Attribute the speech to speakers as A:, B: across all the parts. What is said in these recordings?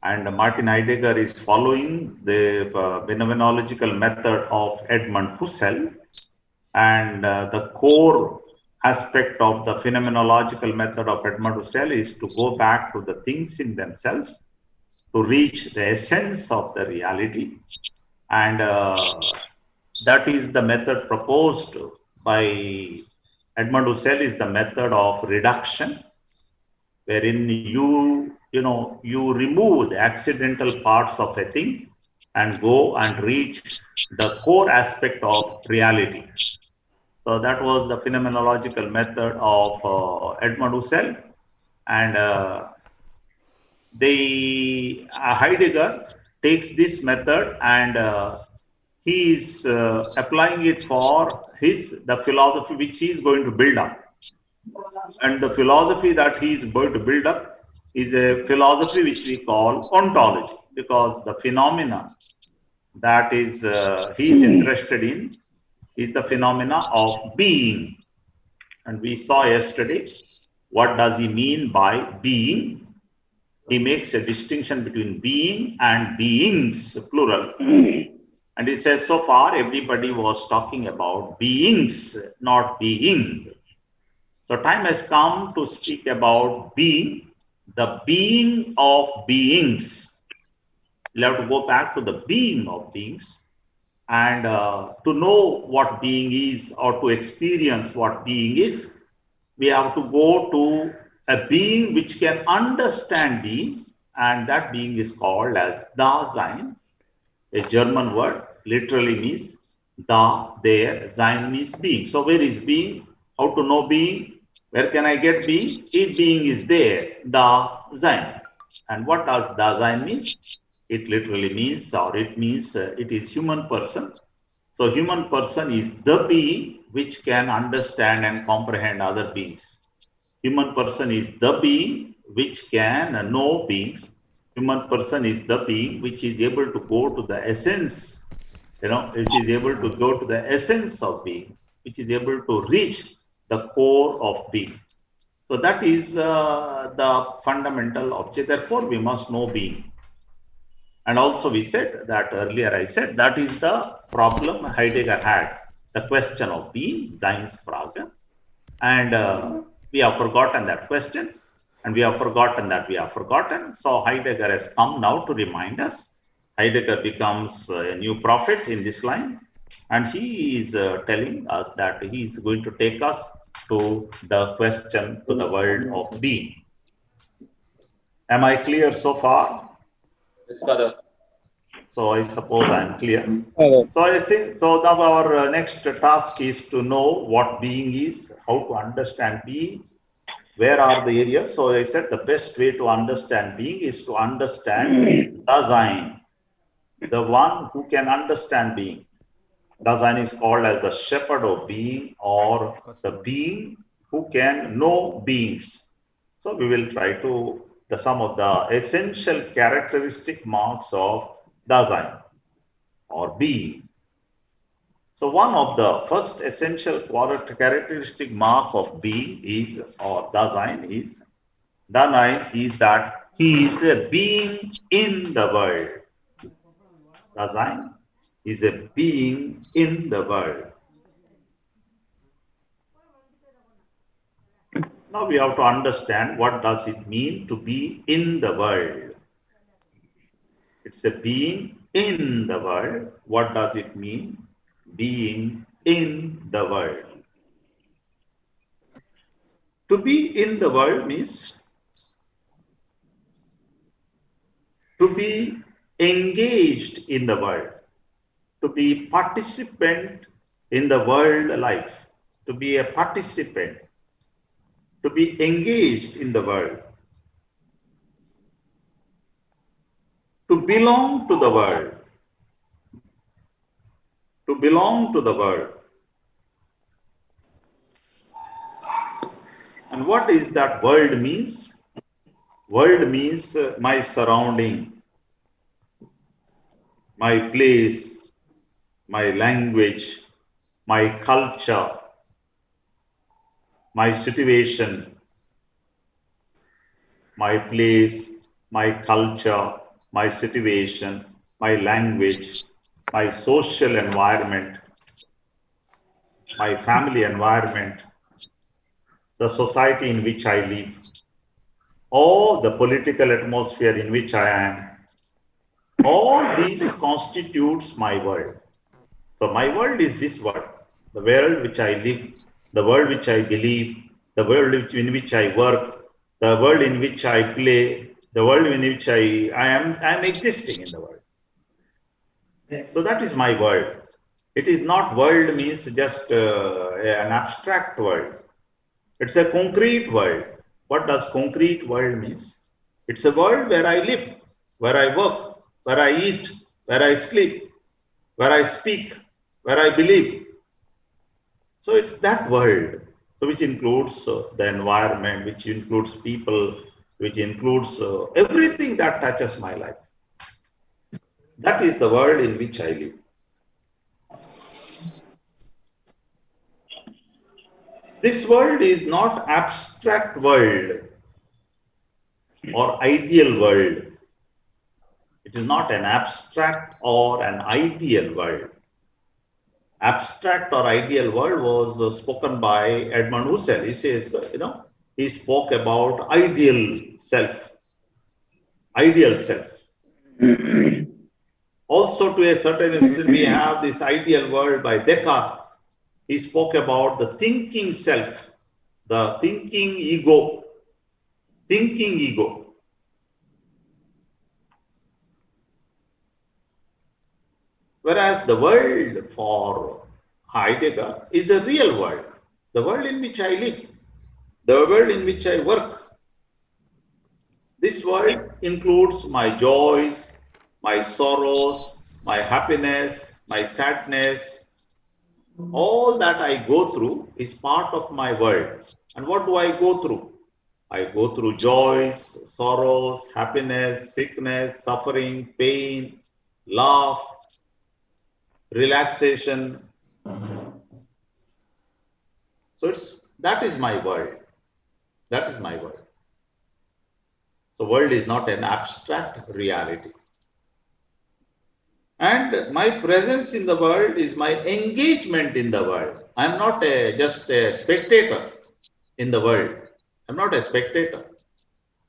A: And Martin Heidegger is following the phenomenological method of Edmund Husserl. And the core aspect of the phenomenological method of Edmund Husserl is to go back to the things in themselves to reach the essence of the reality. And that is the method proposed by Edmund Husserl, is the method of reduction, wherein you remove the accidental parts of a thing and go and reach the core aspect of reality. So that was the phenomenological method of Edmund Husserl. And Heidegger takes this method, and he is applying it for the philosophy which he is going to build up. And the philosophy that he is going to build up is a philosophy which we call ontology, because the phenomena that is he is interested in is the phenomena of being. And we saw yesterday, what does he mean by being? He makes a distinction between being and beings, plural. And he says, so far everybody was talking about beings, not being. So time has come to speak about being, the being of beings. We'll have to go back to the being of beings, and to know what being is, or to experience what being is, we have to go to a being which can understand being, and that being is called as Dasein, a German word, literally means da, there, sein means being. So where is being? How to know being? Where can I get being? If being is there, Dasein. And what does Dasein means? It literally means, or it means it is human person. So human person is the being which can understand and comprehend other beings. Human person is the being which can know beings. Human person is the being which is able to go to the essence, which is able to go to the essence of being, which is able to reach the core of being. So that is the fundamental object. Therefore, we must know being. And also we said that earlier, I said that is the problem Heidegger had, the question of being, Seinsfrage. And we have forgotten that question, and we have forgotten that we have forgotten. So Heidegger has come now to remind us. Heidegger becomes a new prophet in this line, and he is telling us that he is going to take us to the question, to the world of being. Am I clear so far?
B: Yes, Father.
A: So I suppose I am clear. So I think, so now our next task is to know what being is, how to understand being, where are the areas. So I said the best way to understand being is to understand Dasein, the one who can understand being. Dasein is called as the shepherd of being, or the being who can know beings. So we will try to some of the essential characteristic marks of Dasein or being. So one of the first essential characteristic mark of being is, or Dasein is that he is a being in the world. Dasein is a being in the world. Now we have to understand what does it mean to be in the world. It's a being in the world. What does it mean? Being in the world. To be in the world means to be engaged in the world, to be participant in the world life, to be a participant, to be engaged in the world, to belong to the world, to belong to the world. And what is that world means? World means my surrounding, my place, my language, my culture, my situation, my place, my culture, my situation, my language, my social environment, my family environment, the society in which I live, or the political atmosphere in which I am. All these constitutes my world. So my world is this world, the world which I live, the world which I believe, the world in which I work, the world in which I play, the world in which I am existing in the world. So that is my world. It is not world means just an abstract world. It's a concrete world. What does concrete world means? It's a world where I live, where I work, where I eat, where I sleep, where I speak, where I believe. So it's that world, so which includes the environment, which includes people, which includes everything that touches my life. That is the world in which I live. This world is not abstract world or ideal world. It is not an abstract or an ideal world. Abstract or ideal world was spoken by Edmund Husserl. He says, he spoke about ideal self. Ideal self. Also, to a certain extent, we have this ideal world by Descartes. He spoke about the thinking self, the thinking ego. Thinking ego. Whereas the world for Heidegger is a real world, the world in which I live, the world in which I work. This world includes my joys, my sorrows, my happiness, my sadness. All that I go through is part of my world. And what do I go through? I go through joys, sorrows, happiness, sickness, suffering, pain, love, relaxation. So that is my world. That is my world. The world is not an abstract reality. And my presence in the world is my engagement in the world. I am not just a spectator in the world. I am not a spectator.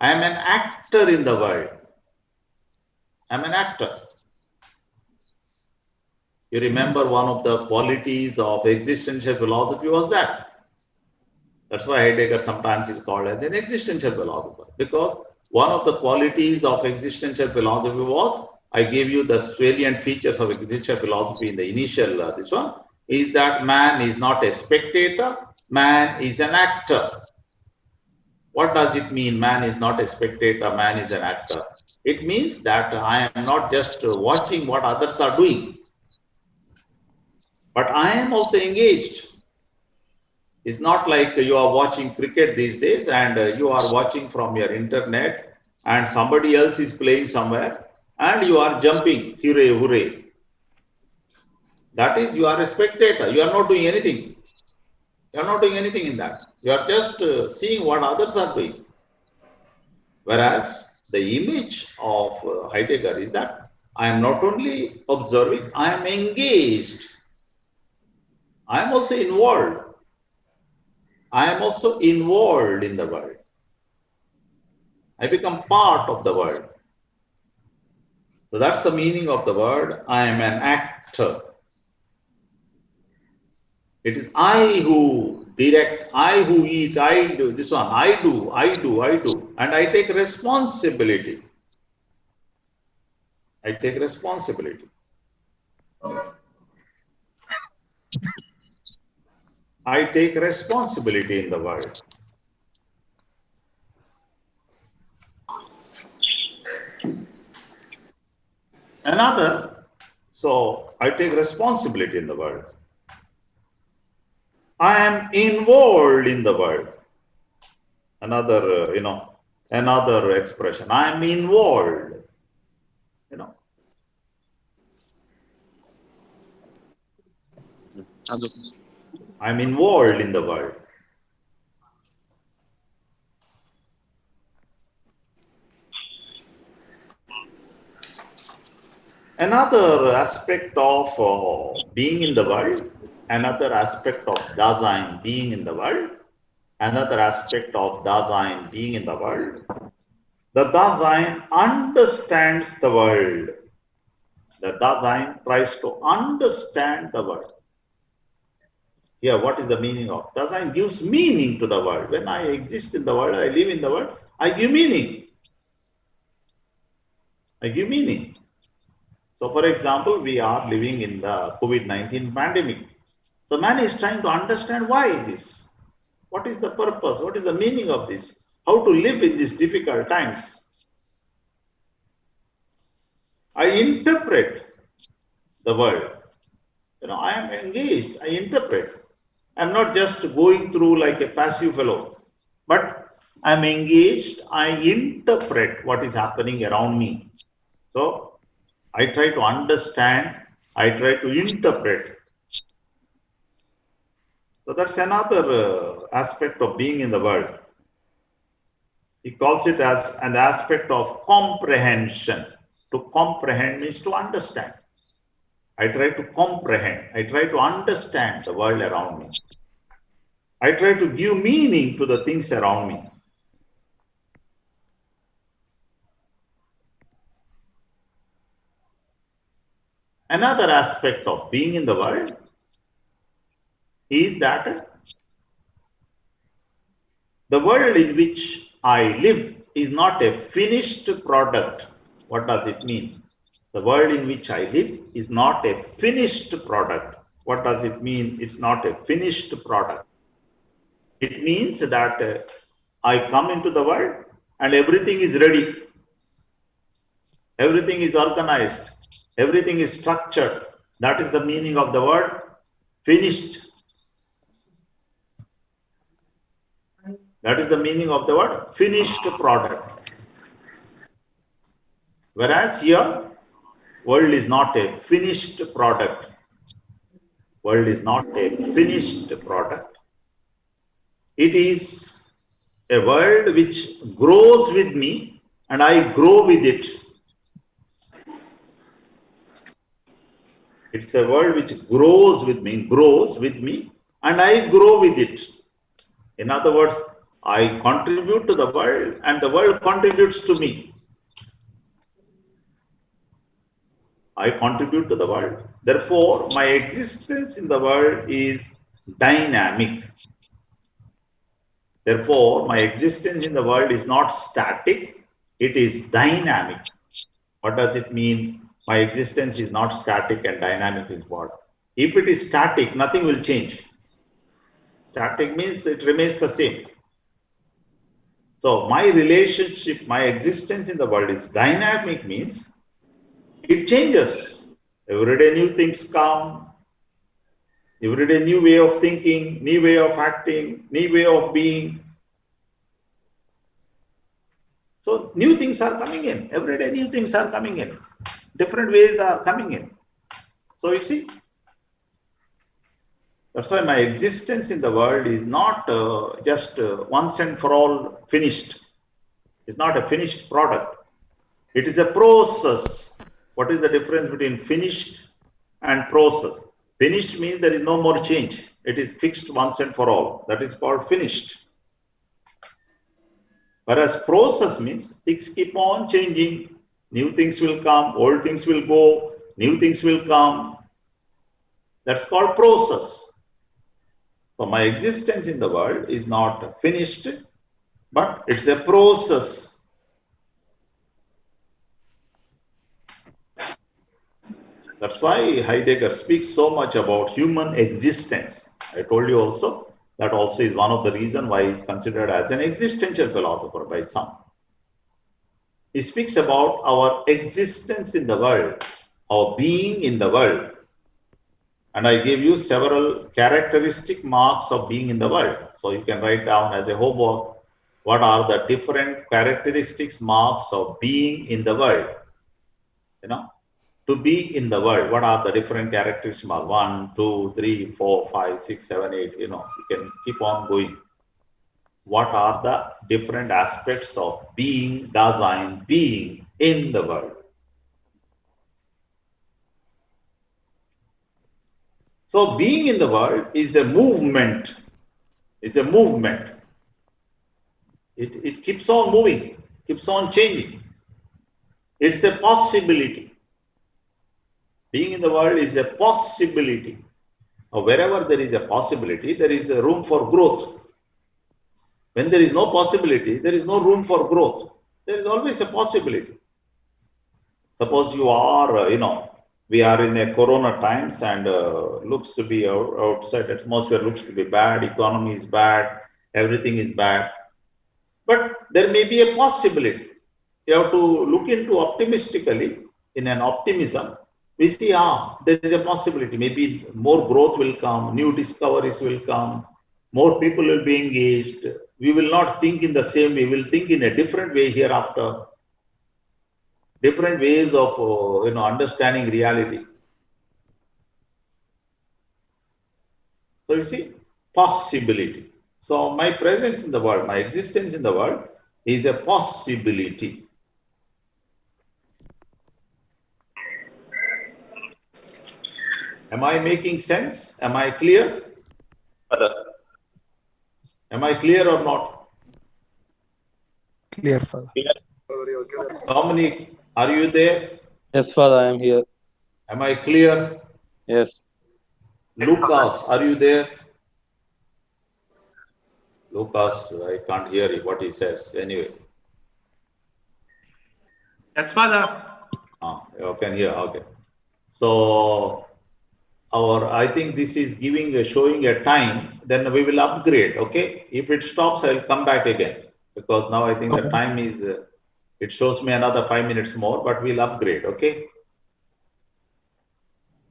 A: I am an actor in the world. I am an actor. You remember one of the qualities of existential philosophy was that. That's why Heidegger sometimes is called as an existential philosopher, because one of the qualities of existential philosophy was, I gave you the salient features of existential philosophy in the initial this one, is that man is not a spectator, man is an actor. What does it mean, man is not a spectator, man is an actor? It means that I am not just watching what others are doing, but I am also engaged. It's not like you are watching cricket these days and you are watching from your internet and somebody else is playing somewhere and you are jumping, hooray, hooray. That is, you are a spectator. You are not doing anything. You are not doing anything in that. You are just seeing what others are doing. Whereas the image of Heidegger is that I am not only observing, I am engaged. I am also involved. I am also involved in the world. I become part of the world. So that's the meaning of the word, I am an actor. It is I who direct, I who eat, I do this one, I do, and I take responsibility. I take responsibility. I take responsibility in the world. Another, so I take responsibility in the world. I am involved in the world. Another, another expression. I am involved. I'm involved in the world. Another aspect of being in the world, another aspect of Dasein being in the world, another aspect of Dasein being in the world, the Dasein understands the world. The Dasein tries to understand the world. Here, what is the meaning of? Dasein gives meaning to the world. When I exist in the world, I live in the world, I give meaning. I give meaning. So, for example, we are living in the COVID-19 pandemic. So, man is trying to understand why this. What is the purpose? What is the meaning of this? How to live in these difficult times? I interpret the world. I am engaged. I interpret. I'm not just going through like a passive fellow, but I'm engaged. I interpret what is happening around me. So I try to understand. I try to interpret. So that's another aspect of being in the world. He calls it as an aspect of comprehension. To comprehend means to understand. I try to comprehend. I try to understand the world around me. I try to give meaning to the things around me. Another aspect of being in the world is that the world in which I live is not a finished product. What does it mean? The world in which I live is not a finished product. What does it mean? It's not a finished product. It means that I come into the world and everything is ready. Everything is organized. Everything is structured. That is the meaning of the word finished. That is the meaning of the word finished product. Whereas here, world is not a finished product. World is not a finished product. It is a world which grows with me and I grow with it. It's a world which grows with me, and I grow with it. In other words, I contribute to the world and the world contributes to me. I contribute to the world. Therefore, my existence in the world is dynamic. Therefore, my existence in the world is not static, it is dynamic. What does it mean? My existence is not static and dynamic is what? If it is static, nothing will change. Static means it remains the same. So my relationship, my existence in the world is dynamic means it changes. Every day new things come, every day new way of thinking, new way of acting, new way of being. So new things are coming in. Every day new things are coming in. Different ways are coming in. So you see, that's why my existence in the world is not just once and for all finished. It's not a finished product. It is a process. What is the difference between finished and process? Finished means there is no more change. It is fixed once and for all. That is called finished. Whereas process means things keep on changing. New things will come, old things will go, new things will come. That's called process. So my existence in the world is not finished, but it's a process. That's why Heidegger speaks so much about human existence. I told you also that also is one of the reasons why he's considered as an existential philosopher by some. He speaks about our existence in the world, our being in the world. And I gave you several characteristic marks of being in the world. So you can write down as a homework, what are the different characteristics marks of being in the world? To be in the world, what are the different characteristics marks? 1, 2, 3, 4, 5, 6, 7, 8, you can keep on going. What are the different aspects of being, Dasein, being in the world? So being in the world is a movement. It's a movement. It keeps on moving, keeps on changing. It's a possibility. Being in the world is a possibility. Wherever there is a possibility, there is a room for growth. When there is no possibility, there is no room for growth. There is always a possibility. Suppose you are, we are in a corona times and looks to be outside atmosphere looks to be bad, economy is bad, everything is bad. But there may be a possibility. You have to look into optimistically, in an optimism. We see, there is a possibility. Maybe more growth will come, new discoveries will come, more people will be engaged. We will not think in the same way, we will think in a different way hereafter. Different ways of understanding reality. So you see, possibility. So my presence in the world, my existence in the world is a possibility. Am I making sense? Am I clear? Am I clear or not?
B: Clear, Father.
A: Dominic, are you there?
C: Yes, Father, I am here.
A: Am I clear?
C: Yes.
A: Lucas, are you there? Lucas, I can't hear what he says. Anyway.
D: Yes, Father.
A: You can hear. Okay. So I think this is showing a time. Then we will upgrade. Okay. If it stops, I will come back again because now I think the time is. It shows me another 5 minutes more, but we'll upgrade. Okay.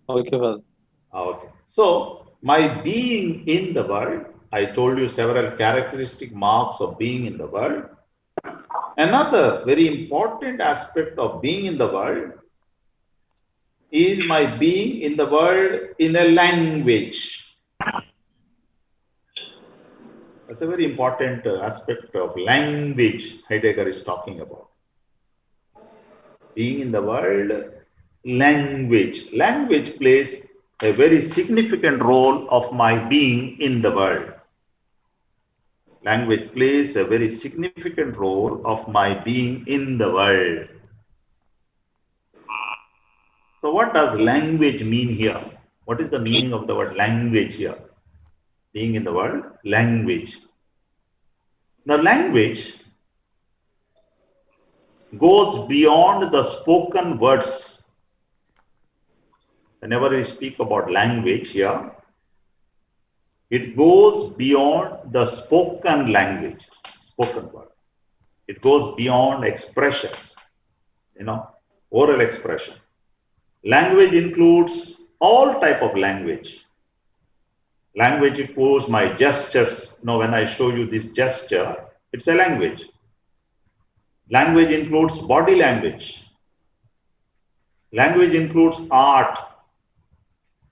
C: Okay, Father.
A: Okay. So my being in the world, I told you several characteristic marks of being in the world. Another very important aspect of being in the world is my being in the world in a language. That's a very important aspect of language Heidegger is talking about. Being in the world, language. Language plays a very significant role of my being in the world. Language plays a very significant role of my being in the world. So what does language mean here? What is the meaning of the word language here? Being in the world, language. The language goes beyond the spoken words. Whenever we speak about language here, it goes beyond the spoken language, spoken word. It goes beyond expressions, oral expression. Language includes all type of language. Language includes my gestures. When I show you this gesture, it's a language. Language includes body language. Language includes art.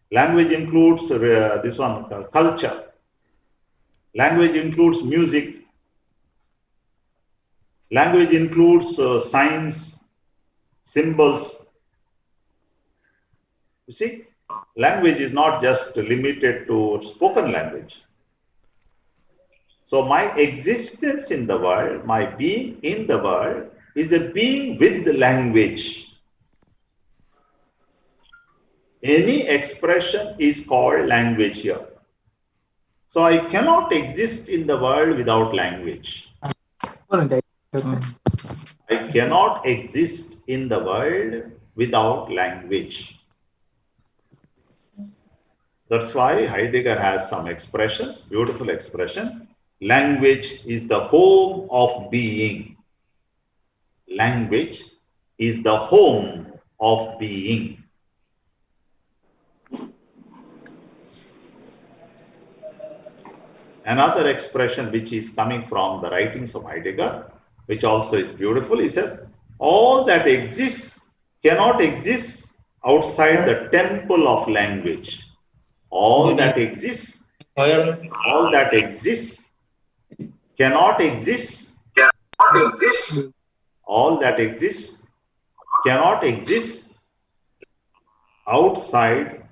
A: Language includes culture. Language includes music. Language includes signs, symbols. You see, language is not just limited to spoken language. So my existence in the world, my being in the world is a being with the language. Any expression is called language here. So I cannot exist in the world without language. I cannot exist in the world without language. That's why Heidegger has some expressions, beautiful expression. Language is the home of being. Language is the home of being. Another expression which is coming from the writings of Heidegger, which also is beautiful, he says, all that exists cannot exist outside the temple of language. All that exists cannot exist. All that exists cannot exist outside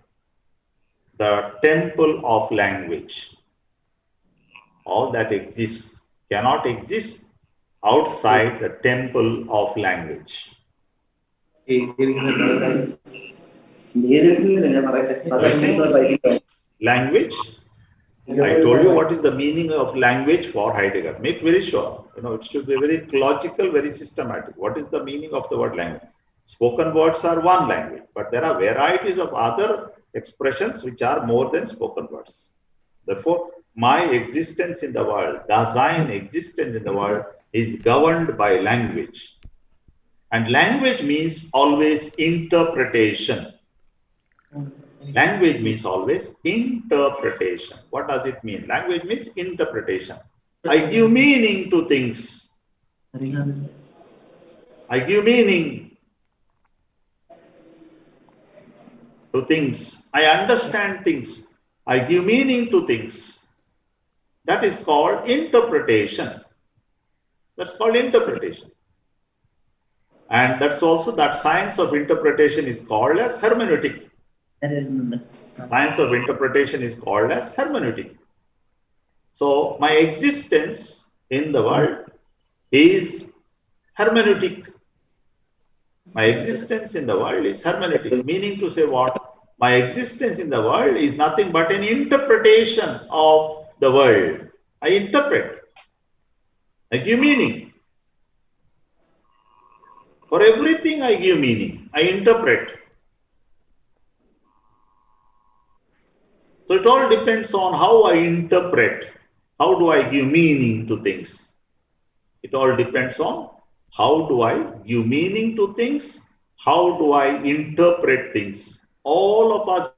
A: the temple of language. All that exists cannot exist outside the temple of language. You're saying language? I told you what is the meaning of language for Heidegger. Make very sure. It should be very logical, very systematic. What is the meaning of the word language? Spoken words are one language, but there are varieties of other expressions which are more than spoken words. Therefore, my existence in the world, Dasein existence in the world, is governed by language. And language means always interpretation. Language means always interpretation. What does it mean? Language means interpretation. I give meaning to things. I give meaning to things. I understand things. I give meaning to things. That is called interpretation. That's called interpretation. And that's also that science of interpretation is called as hermeneutic. Science of interpretation is called as hermeneutic. So my existence in the world is hermeneutic. My existence in the world is hermeneutic, meaning to say what? My existence in the world is nothing but an interpretation of the world. I interpret. I give meaning. For everything I give meaning. I interpret. So it all depends on how I interpret. How do I give meaning to things? It all depends on how do I give meaning to things? How do I interpret things? All of us